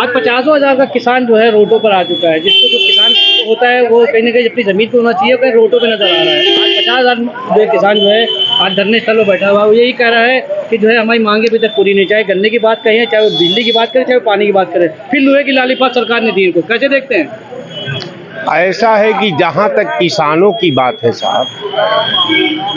आज 50,000 का किसान जो है रोडों पर आ चुका है, जिसको जो किसान होता है वो कहीं ना कहीं अपनी जमीन पे होना चाहिए, कहीं रोडों पे नजर आ रहा है। आज 50,000 जो किसान जो है आज धरने स्थल पर बैठा हुआ है, वो यही कह रहा है कि जो है हमारी मांगे अभी तक पूरी नहीं, चाहे गन्ने की बात कहें, चाहे वो बिजली की बात करें, चाहे वो पानी की बात करें, फिर लोहे की लालीपात सरकार ने दी इनको। कैसे देखते हैं? ऐसा है कि जहां तक किसानों की बात है साहब,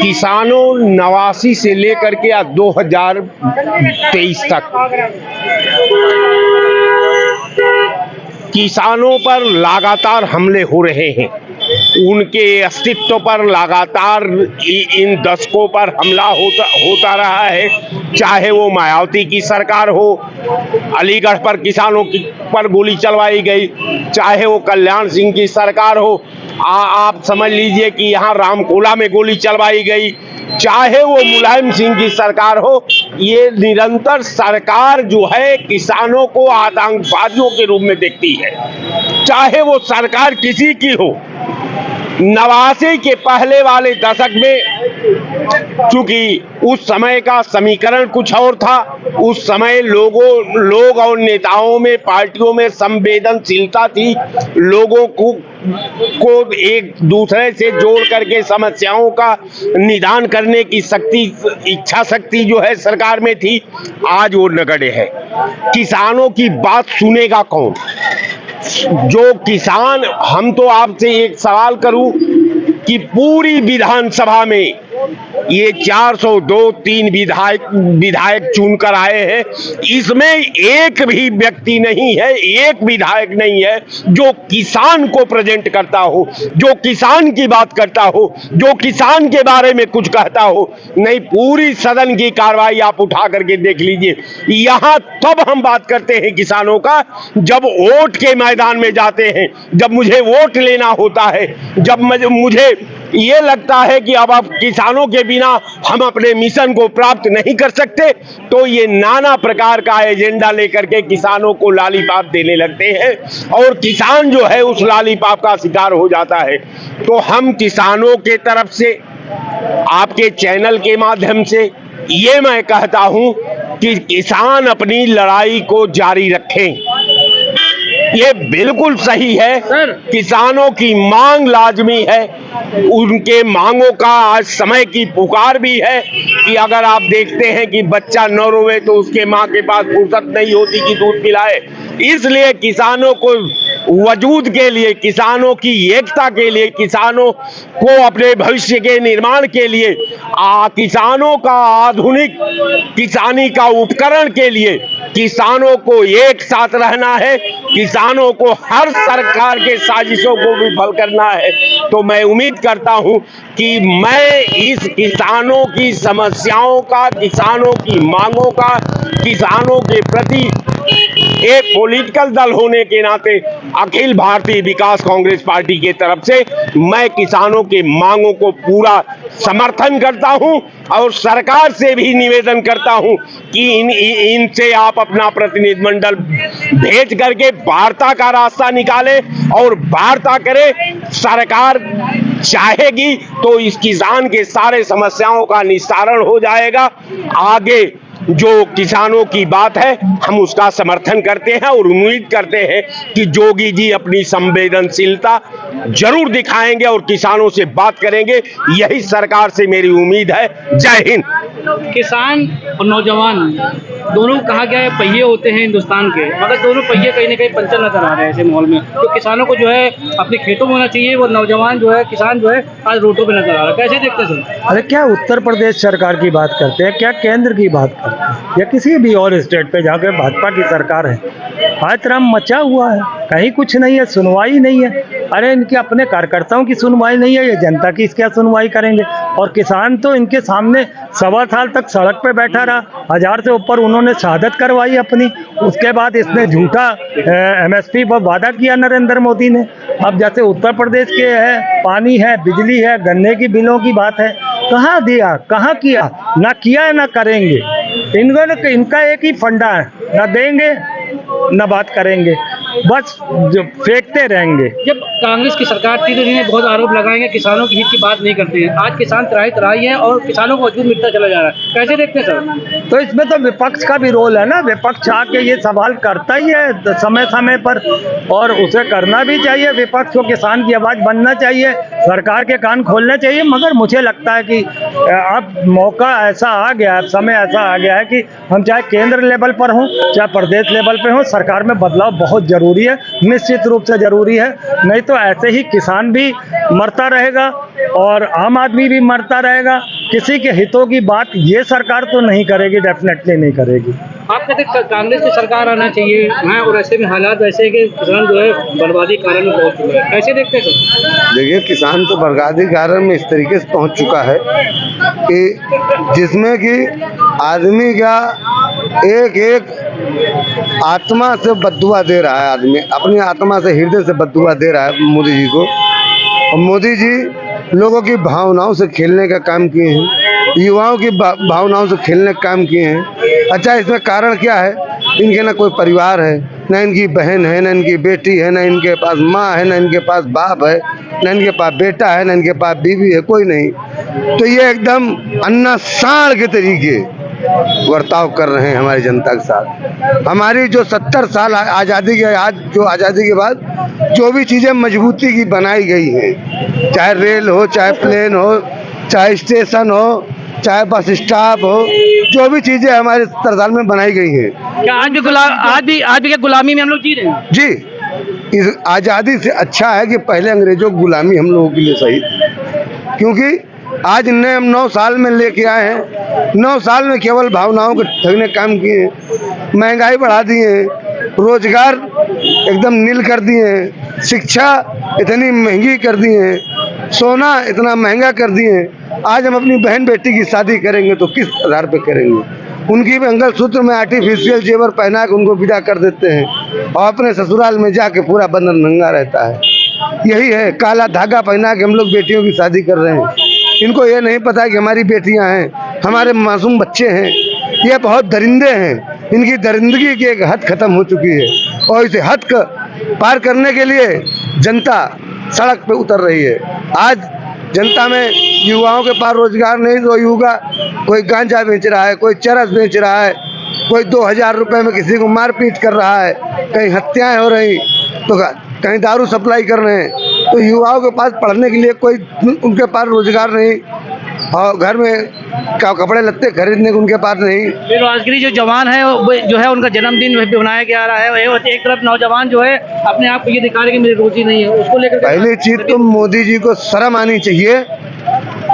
किसानों 89 से लेकर के 2023 तक किसानों पर लगातार हमले हो रहे हैं। उनके अस्तित्व पर लगातार इन दशकों पर हमला होता रहा है। चाहे वो मायावती की सरकार हो, अलीगढ़ पर किसानों पर गोली चलवाई गई, चाहे वो कल्याण सिंह की सरकार हो, आप समझ लीजिए कि यहाँ रामकोला में गोली चलवाई गई, चाहे वो मुलायम सिंह की सरकार हो। ये निरंतर सरकार जो है किसानों को आतंकवादियों के रूप में देखती है, चाहे वो सरकार किसी की हो। 89 के पहले वाले दशक में चूंकि उस समय का समीकरण कुछ और था, उस समय लोग और नेताओं में, पार्टियों में संवेदनशीलता थी। लोगों को एक दूसरे से जोड़ करके समस्याओं का निदान करने की इच्छा शक्ति जो है सरकार में थी। आज वो नगण्य है। किसानों की बात सुनेगा कौन? जो किसान, हम तो आपसे एक सवाल करूं कि पूरी विधानसभा में ये 402 विधायक चुनकर आए हैं, इसमें एक भी व्यक्ति नहीं है, एक विधायक नहीं है जो किसान को प्रेजेंट करता हो, जो किसान की बात करता हो, जो किसान के बारे में कुछ कहता हो। नहीं, पूरी सदन की कार्रवाई आप उठा करके देख लीजिए। यहां तब हम बात करते हैं किसानों का जब वोट के मैदान में जाते हैं, जब मुझे वोट लेना होता है, जब मुझे ये लगता है कि अब किसानों के बिना हम अपने मिशन को प्राप्त नहीं कर सकते, तो ये नाना प्रकार का एजेंडा लेकर के किसानों को लालीपाप देने लगते हैं और किसान जो है उस लालीपाप का शिकार हो जाता है। तो हम किसानों के तरफ से, आपके चैनल के माध्यम से ये मैं कहता हूं कि किसान अपनी लड़ाई को जारी रखें। ये बिल्कुल सही है, किसानों की मांग लाजमी है। उनके मांगों का आज समय की पुकार भी है कि अगर आप देखते हैं कि बच्चा न रोवे तो उसके मां के पास फुर्सत नहीं होती कि दूध पिलाए। इसलिए किसानों को वजूद के लिए, किसानों की एकता के लिए, किसानों को अपने भविष्य के निर्माण के लिए, किसानों का आधुनिक किसानी का उपकरण के लिए किसानों को एक साथ रहना है। किसानों को हर सरकार के साजिशों को विफल करना है। तो मैं उम्मीद करता हूं कि मैं इस किसानों की समस्याओं का, किसानों की मांगों का, किसानों के प्रति एक पॉलिटिकल दल होने के नाते अखिल भारतीय विकास कांग्रेस पार्टी के तरफ से मैं किसानों के मांगों को पूरा समर्थन करता हूं और सरकार से भी निवेदन करता हूं कि इनसे आप अपना प्रतिनिधिमंडल भेज करके वार्ता का रास्ता निकालें और वार्ता करें। सरकार चाहेगी तो इस किसान के सारे समस्याओं का निस्तारण हो जाएगा। आगे जो किसानों की बात है हम उसका समर्थन करते हैं और उम्मीद करते हैं कि जोगी जी अपनी संवेदनशीलता जरूर दिखाएंगे और किसानों से बात करेंगे। यही सरकार से मेरी उम्मीद है। जय हिंद। किसान और नौजवान दोनों कहा गया है पहिए होते हैं हिंदुस्तान के, मगर दोनों पहिए कहीं ना कहीं पंचर नजर आ रहे हैं ऐसे माहौल में। तो किसानों को जो है अपने खेतों में होना चाहिए, वो नौजवान जो है, किसान जो है आज रोडों पे नजर आ रहा है। कैसे देखते हैं सर? अरे क्या उत्तर प्रदेश सरकार की बात करते हैं, क्या केंद्र की बात करते हैं, या किसी भी और स्टेट पे जाकर भाजपा की सरकार है। आतरम मचा हुआ है, कहीं कुछ नहीं है, सुनवाई नहीं है। अरे इनके अपने कार्यकर्ताओं की सुनवाई नहीं है, ये जनता की क्या सुनवाई करेंगे। और किसान तो इनके सामने 1.25 साल तक सड़क पे बैठा रहा, 1000 से ऊपर उन्होंने शहादत करवाई अपनी। उसके बाद इसने झूठा MSP पर वादा किया नरेंद्र मोदी ने। अब जैसे उत्तर प्रदेश के है, पानी है, बिजली है, गन्ने की बिलों की बात है, कहाँ दिया, कहाँ किया? ना किया है ना करेंगे। इनका एक ही फंडा है, ना देंगे ना बात करेंगे। बस जो फेंकते रहेंगे। जब कांग्रेस की सरकार थी तो जिन्हें बहुत आरोप लगाएंगे, किसानों की हित की बात नहीं करते हैं। आज किसान त्राही है और किसानों को मजबूत मिलता चला जा रहा है, कैसे देखते हैं सर? तो इसमें तो विपक्ष का भी रोल है ना, विपक्ष आके ये सवाल करता ही है समय समय पर, और उसे करना भी चाहिए। विपक्ष को किसान की आवाज़ बनना चाहिए, सरकार के कान खोलने चाहिए। मगर मुझे लगता है कि अब मौका ऐसा आ गया है, समय ऐसा आ गया है कि हम चाहे केंद्र लेवल पर हों चाहे प्रदेश लेवल पे हों, सरकार में बदलाव बहुत ज़रूरी है, निश्चित रूप से ज़रूरी है। नहीं तो ऐसे ही किसान भी मरता रहेगा और आम आदमी भी मरता रहेगा। किसी के हितों की बात ये सरकार तो नहीं करेगी, डेफिनेटली नहीं करेगी। आप कहते हैं कांग्रेस की सरकार आना चाहिए है, और ऐसे में हालात वैसे हैं कि किसान जो है बर्बादी के कारण में पहुंच चुका है, कैसे देखते हैं सर? देखिए, किसान तो बर्बादी के कारण में इस तरीके से पहुंच चुका है कि जिसमें कि आदमी का एक एक आत्मा से बद्दुआ दे रहा है, आदमी अपनी आत्मा से, हृदय से बद्दुआ दे रहा है मोदी जी को। और मोदी जी लोगों की भावनाओं से खेलने का काम किए हैं, युवाओं की भावनाओं से खेलने का काम किए हैं। अच्छा, इसमें कारण क्या है? इनके ना कोई परिवार है, ना इनकी बहन है, ना इनकी बेटी है, ना इनके पास माँ है, ना इनके पास बाप है, ना इनके पास बेटा है, ना इनके पास बीवी है, कोई नहीं। तो ये एकदम अन्ना सांड के तरीके बर्ताव कर रहे हैं हमारी जनता के साथ। हमारी जो 70 साल आज़ादी के, आज जो आज़ादी के बाद जो भी चीज़ें मजबूती की बनाई गई हैं, चाहे रेल हो, चाहे प्लेन हो, चाहे स्टेशन हो, चाहे बस स्टॉप हो, जो भी चीज़ें हमारे 70 साल में बनाई गई हैं। क्या आज भी क्या गुलामी में हम लोग जी रहे हैं? जी, इस आज़ादी से अच्छा है कि पहले अंग्रेजों की गुलामी हम लोगों के लिए सही थी, क्योंकि आज ने हम 9 साल में लेके आए हैं। 9 साल में केवल भावनाओं को ठगने काम किए हैं, महंगाई बढ़ा दिए हैं, रोजगार एकदम नील कर दिए हैं, शिक्षा इतनी महंगी कर दी है, सोना इतना महंगा कर दिए हैं। आज हम अपनी बहन बेटी की शादी करेंगे तो किस आधार पे करेंगे? उनकी मंगलसूत्र में आर्टिफिशियल जेवर पहना के उनको विदा कर देते हैं और अपने ससुराल में जाके पूरा बंधन नंगा रहता है। यही है, काला धागा पहना के हम लोग बेटियों की शादी कर रहे हैं। इनको ये नहीं पता कि हमारी बेटियां हैं, हमारे मासूम बच्चे हैं। ये बहुत दरिंदे हैं, इनकी दरिंदगी की एक हद खत्म हो चुकी है और इसे हद पार करने के लिए जनता सड़क पे उतर रही है। आज जनता में युवाओं के पास रोजगार नहीं, तो युवा कोई गांजा बेच रहा है, कोई चरस बेच रहा है, कोई 2000 रुपये में किसी को मारपीट कर रहा है, कहीं हत्याएं हो रही, तो कहीं दारू सप्लाई कर रहे हैं। तो युवाओं के पास पढ़ने के लिए कोई, उनके पास रोजगार नहीं और घर में कपड़े लत्ते खरीदने को उनके पास नहीं। बेरोजगारी जो जवान है जो है उनका जन्मदिन बनाया जा रहा है। एक तरफ नौजवान जो है अपने आप को ये दिखा रहे कि मेरी रोजी नहीं है, उसको लेकर पहली चीज तो मोदी जी को शर्म आनी चाहिए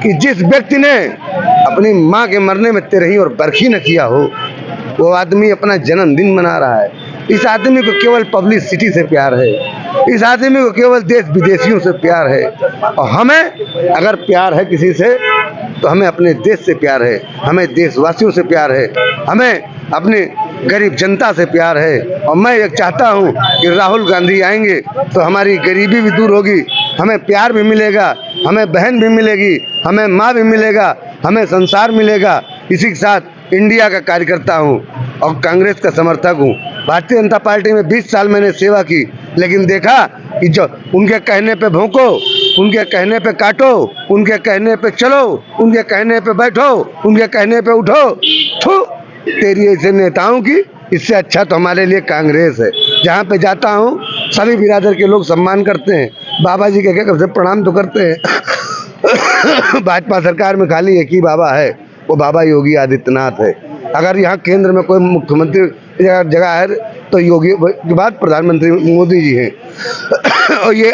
कि जिस व्यक्ति ने अपनी माँ के मरने में तेरही और बरखी न किया हो, वो आदमी अपना जन्मदिन मना रहा है। इस आदमी को केवल पब्लिसिटी से प्यार है, इस आदमी को केवल देश विदेशियों से प्यार है। और हमें अगर प्यार है किसी से तो हमें अपने देश से प्यार है, हमें देशवासियों से प्यार है, हमें अपने गरीब जनता से प्यार है। और मैं ये चाहता हूँ कि राहुल गांधी आएंगे तो हमारी गरीबी भी दूर होगी, हमें प्यार भी मिलेगा, हमें बहन भी मिलेगी, हमें माँ भी मिलेगा, हमें संसार मिलेगा। इसी के साथ इंडिया का कार्यकर्ता हूँ और कांग्रेस का समर्थक हूँ। भारतीय जनता पार्टी में 20 साल मैंने सेवा की, लेकिन देखा कि जो उनके कहने पे भौंको, उनके कहने पे काटो, उनके कहने पे चलो, उनके कहने पे बैठो, उनके कहने पे उठो, थू तेरी ऐसे नेताओं की, इससे अच्छा तो हमारे लिए कांग्रेस है। जहाँ पे जाता हूँ सभी बिरादर के लोग सम्मान करते हैं, बाबा जी के कब से प्रणाम तो करते हैं। भाजपा सरकार में खाली एक ही बाबा है, वो बाबा योगी आदित्यनाथ है। अगर यहाँ केंद्र में कोई मुख्यमंत्री जगह है तो योगी के बाद प्रधानमंत्री मोदी जी हैं। और ये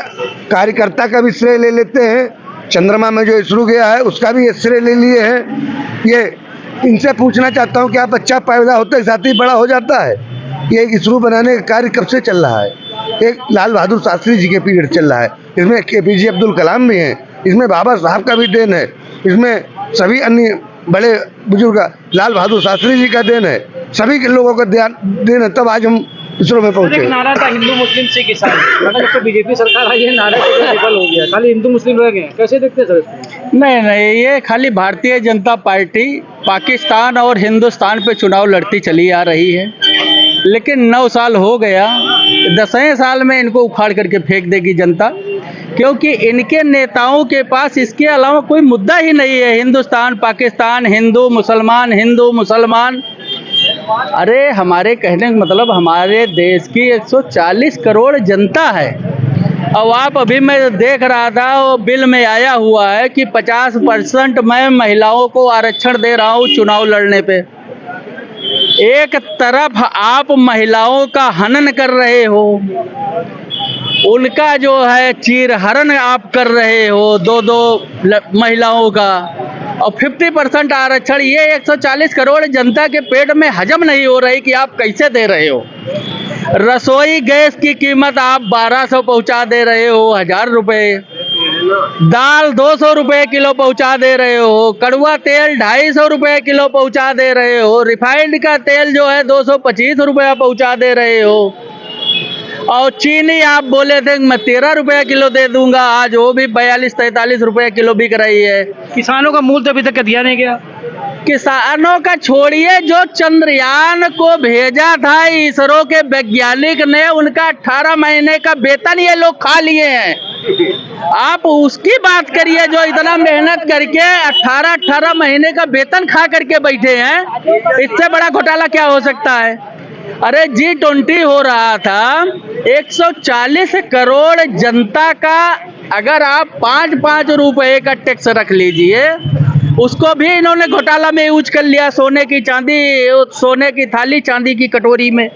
कार्यकर्ता का भी श्रेय ले लेते हैं, चंद्रमा में जो इसरो गया है उसका भी ये श्रेय ले लिए हैं। ये इनसे पूछना चाहता हूँ कि आप बच्चा पैदा होते के साथ ही बड़ा हो जाता है? ये इसरो बनाने का कार्य कब से चल रहा है? एक लाल बहादुर शास्त्री जी के पीरियड चल रहा है, इसमें APJ अब्दुल कलाम भी हैं, इसमें बाबा साहब का भी देन है, इसमें सभी अन्य बड़े बुजुर्ग लाल बहादुर शास्त्री जी का देन है, सभी के लोगों का देन है, तब आज हम इसरो में पहुंचे। नारा था हिंदू मुस्लिम सिख ईसाई, मतलब जब बीजेपी सरकार आई है नारा तो विफल हो गया, खाली हिंदू मुस्लिम रह गए। कैसे देखते हैं सर? नहीं, ये खाली भारतीय जनता पार्टी पाकिस्तान और हिंदुस्तान पे चुनाव लड़ती चली आ रही है, लेकिन 9 साल हो गया 10वें साल में इनको उखाड़ करके फेंक देगी जनता, क्योंकि इनके नेताओं के पास इसके अलावा कोई मुद्दा ही नहीं है। हिंदुस्तान पाकिस्तान, हिंदू मुसलमान। अरे हमारे कहने का मतलब हमारे देश की 140 करोड़ जनता है। अब आप अभी मैं देख रहा था वो बिल में आया हुआ है कि 50% मैं महिलाओं को आरक्षण दे रहा हूँ चुनाव लड़ने पे। एक तरफ आप महिलाओं का हनन कर रहे हो, उनका जो है चीरहरण आप कर रहे हो, दो महिलाओं का, और 50% आरक्षण ये 140 करोड़ जनता के पेट में हजम नहीं हो रही कि आप कैसे दे रहे हो। रसोई गैस की कीमत आप 1200 पहुंचा दे रहे हो, 1000 रुपये। दाल 200 रुपये किलो पहुंचा दे रहे हो। कड़वा तेल 250 रुपये किलो पहुंचा दे रहे हो। रिफाइंड का तेल जो है 225 रुपया पहुंचा दे रहे हो। और चीनी आप बोले थे मैं 13 रुपये किलो दे दूंगा, आज वो भी 42-43 रुपये किलो बिक रही है। किसानों का मूल्य तो अभी तक दिया नहीं गया। किसानों का छोड़िए, जो चंद्रयान को भेजा था इसरो के वैज्ञानिक ने, उनका 18 महीने का वेतन ये लोग खा लिए हैं। आप उसकी बात करिए जो इतना मेहनत करके 18 महीने का वेतन खा करके बैठे हैं। इससे बड़ा घोटाला क्या हो सकता है। अरे G20 हो रहा था, 140 करोड़ जनता का अगर आप 5-5 रुपए का टैक्स रख लीजिए, उसको भी इन्होंने घोटाला में यूज कर लिया, सोने की थाली चांदी की कटोरी में।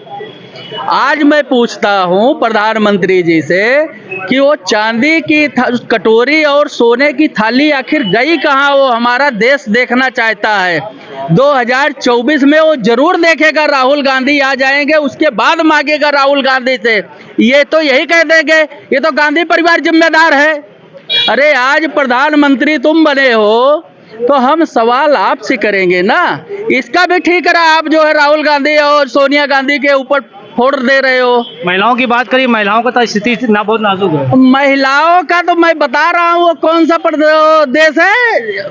आज मैं पूछता हूं प्रधानमंत्री जी से कि वो चांदी की कटोरी और सोने की थाली आखिर गई कहां, वो हमारा देश देखना चाहता है। 2024 में वो जरूर देखेगा, राहुल गांधी आ जाएंगे, उसके बाद मांगेगा राहुल गांधी से। ये तो यही कह देंगे ये तो गांधी परिवार जिम्मेदार है। अरे आज प्रधानमंत्री तुम बने हो तो हम सवाल आपसे करेंगे ना। इसका भी ठीक करा आप जो है राहुल गांधी और सोनिया गांधी के ऊपर फोड़ दे रहे हो। महिलाओं की बात करिए, महिलाओं का तो स्थिति ना बहुत नाजुक है। महिलाओं का तो मैं बता रहा हूँ, वो कौन सा देश है,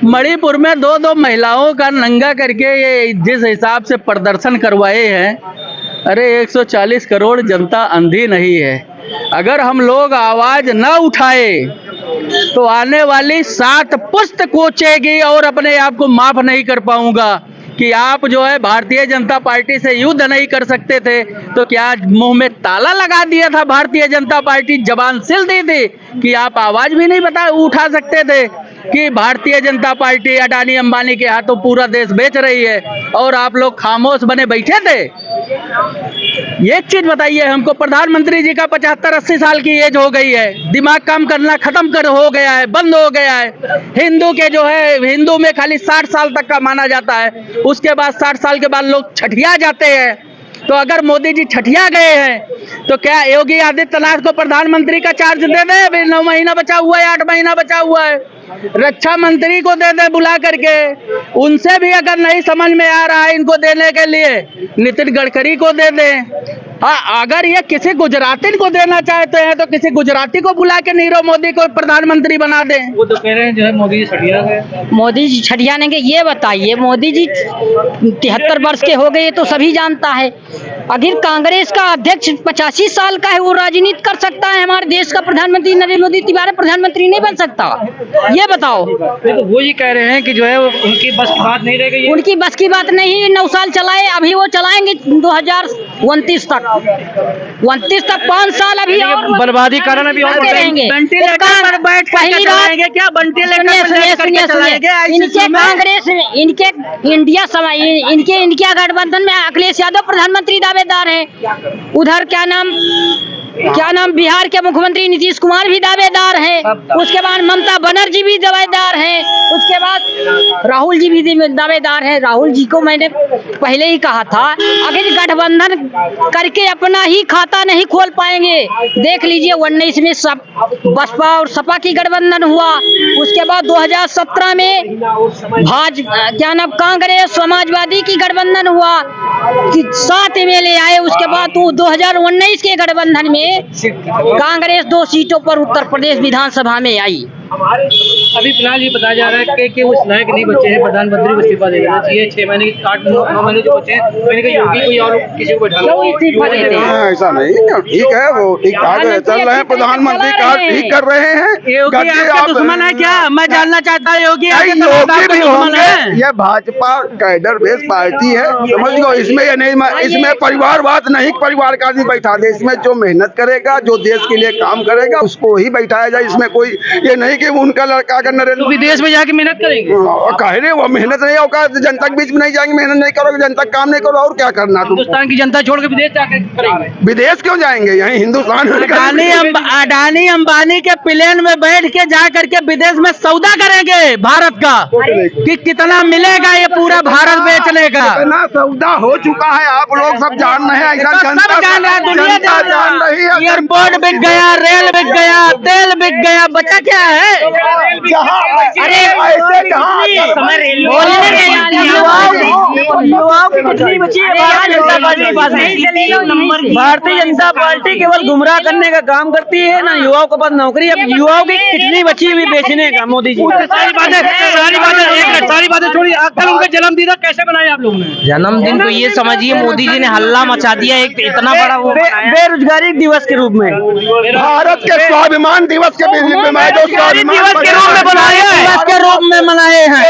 मणिपुर में 2 महिलाओं का नंगा करके ये जिस हिसाब से प्रदर्शन करवाए हैं। अरे 140 करोड़ जनता अंधी नहीं है। अगर हम लोग आवाज न उठाए तो आने वाली 7 पुश्त कोचेगी और अपने आप को माफ नहीं कर पाऊंगा कि आप जो है भारतीय जनता पार्टी से युद्ध नहीं कर सकते थे तो क्या मुंह में ताला लगा दिया था भारतीय जनता पार्टी, जबान सिल दी थी कि आप आवाज भी नहीं उठा सकते थे कि भारतीय जनता पार्टी अडानी अंबानी के हाथों पूरा देश बेच रही है और आप लोग खामोश बने बैठे थे। एक चीज बताइए हमको, प्रधानमंत्री जी का 75-80 साल की एज हो गई है, दिमाग काम करना खत्म हो गया है, बंद हो गया है। हिंदू के जो है, हिंदू में खाली 60 साल तक का माना जाता है, उसके बाद 60 साल के बाद लोग छठिया जाते हैं। तो अगर मोदी जी छठिया गए हैं तो क्या योगी आदित्यनाथ को प्रधानमंत्री का चार्ज दे दे? अभी 9 महीना बचा हुआ है, 8 महीना बचा हुआ है। रक्षा मंत्री को दे दे बुला करके, उनसे भी अगर नहीं समझ में आ रहा है इनको देने के लिए, नितिन गडकरी को दे दे। हाँ, अगर ये किसी गुजराती को देना चाहते हैं तो किसी गुजराती को बुला के नीरव मोदी को प्रधानमंत्री बना दें। वो तो कह रहे हैं जो है मोदी जी छठिया गए। मोदी जी छठिया नेंगे, ये बताइए मोदी जी 73 वर्ष के हो गए, तो सभी जानता है। अगर कांग्रेस का अध्यक्ष 85 साल का है, वो राजनीति कर सकता है? हमारे देश का प्रधानमंत्री नरेंद्र मोदी दोबारा प्रधानमंत्री नहीं बन सकता? ये बताओ। तो वो ये कह रहे हैं कि जो है उनकी बस की बात नहीं रह गई है। उनकी बस की बात नहीं, 9 साल चलाए, अभी वो चलाएंगे 2029 तक। 29 तक 5 साल अभी और बर्बादी कारण अभी और रहेंगे। वेंटिलेटर पर बैठ पहली बात, क्या वेंटिलेटर इनके कांग्रेस, इनके इंडिया इनके गठबंधन में अखिलेश यादव प्रधानमंत्री दावेदार है। उधर क्या नाम बिहार के मुख्यमंत्री नीतीश कुमार भी दावेदार है। उसके बाद ममता बनर्जी भी दावेदार है। उसके बाद राहुल जी भी दावेदार है। राहुल जी को मैंने पहले ही कहा था, अगर गठबंधन करके अपना ही खाता नहीं खोल पाएंगे, देख लीजिए 19 में बसपा और सपा की गठबंधन हुआ। उसके बाद 2017 में कांग्रेस समाजवादी की गठबंधन हुआ, 7 MLA आए। उसके बाद 2019 के गठबंधन में कांग्रेस 2 सीटों पर उत्तर प्रदेश विधानसभा में आई। अभी फिलहाल ये बताया जा रहा है कि उस लायक नहीं बचे हैं प्रधानमंत्री को इस्तीफा दे देना चाहिए। 6 महीने 8-9 महीने जो बचे हैं, मैंने कहा योगी कोई और किसी को बैठा लो इस्तीफा दे दें। ऐसा नहीं, ठीक है, वो ठीक ठाक चल रहे हैं, प्रधानमंत्री का ठीक कर रहे हैं। योगी आपका दुश्मन है क्या? मैं जानना चाहता हूँ योगी योगी भी होंगे, ये भाजपा कैडर बेस्ड पार्टी है, समझ लो। इसमें ये नहीं, इसमें परिवारवाद नहीं, परिवार का आदमी बैठा दे। इसमें जो मेहनत करेगा, जो देश के लिए काम करेगा, उसको ही बैठाया जाए। इसमें कोई ये नहीं कि उनका लड़का अगर नरेंद्र विदेश में जाके मेहनत करेंगे, कह रहे वो मेहनत नहीं होगा, जनता के बीच में नहीं जाएंगे, मेहनत नहीं करोगे, जनता काम नहीं करो, और क्या करना तुम? हिंदुस्तान की जनता छोड़ के विदेश जाके करेंगे। विदेश क्यों जाएंगे? यही हिंदुस्तान में अडानी अंबानी के प्लेन में बैठ के जा करके विदेश में सौदा करेंगे भारत का, कि कितना मिलेगा ये पूरा भारत बेचने का। इतना सौदा हो चुका है, आप लोग सब जान रहे हैं, सब जान रहा है, दुनिया जान रही है। एयरपोर्ट बिक गया, रेल बिक गया, तेल बिक गया, बचा क्या है? अरे ऐसे कहाँ युवाओं की कुछ नहीं बची है भारतीय जनता पार्टी के पास में। भारतीय जनता पार्टी केवल गुमराह करने का काम करती है ना, युवाओं के पास नौकरी। अब युवाओं की कितनी बची हुई बेचने का मोदी जी। सारी बातें छोड़िए, कल उनका जन्मदिन था, कैसे बनाया आप लोगों ने? जन्मदिन तो ये समझिए मोदी जी ने हल्ला मचा दिया, एक इतना बड़ा वो बेरोजगारी दिवस के रूप में, भारत के स्वाभिमान दिवस के रूप में मनाए हैं,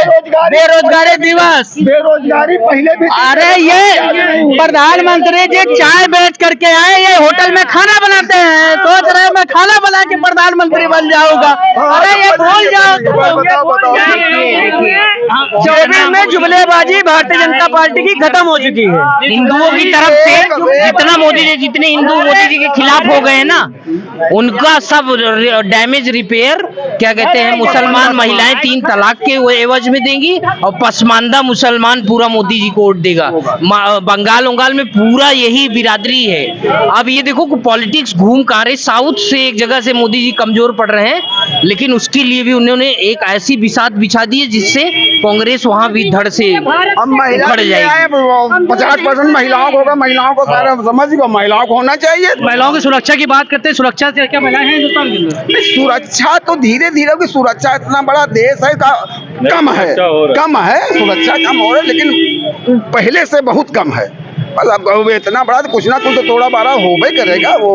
बेरोजगारी दिवस। बेरोजगारी पहले भी। अरे ये प्रधानमंत्री जी चाय बेच करके आए, ये होटल में खाना बनाते हैं, सोच रहे मैं खाना बना के प्रधानमंत्री बन जाऊंगा। अरे ये भूल जाओ। 24 में जुमलेबाजी भारतीय जनता पार्टी की खत्म हो चुकी है। हिंदुओं की तरफ से जितना मोदी जी, जितने हिंदू मोदी जी के खिलाफ हो गए हैं ना, उनका सब डैमेज रिपेयर, क्या कहते हैं, मुसलमान महिलाएं 3 तलाक के एवज में देंगी, और पसमानदा मुसलमान पूरा मोदी जी को वोट देगा। बंगाल उंगाल में पूरा यही बिरादरी है। अब ये देखो कि पॉलिटिक्स घूम कहाँ रहे, साउथ से एक जगह से मोदी जी कमजोर पड़ रहे हैं, लेकिन उसके लिए भी उन्होंने एक ऐसी बिसात बिछा दी है जिससे कांग्रेस वहां भी धड़ से उखड़ जाएगी। 50% महिलाओं को होगा, महिलाओं को सारा समझ गो, महिलाओं को होना चाहिए। महिलाओं की सुरक्षा की बात करते हैं, सुरक्षा से क्या महिलाएं हैं हिंदुस्तान के अंदर? सुरक्षा तो धीरे धीरे की सुरक्षा, इतना बड़ा देश है, कम है, सुरक्षा कम हो रहा है, लेकिन पहले से बहुत कम है। बस अब इतना बड़ा कुछ ना कुछ तो थोड़ा बड़ा हो भी करेगा वो।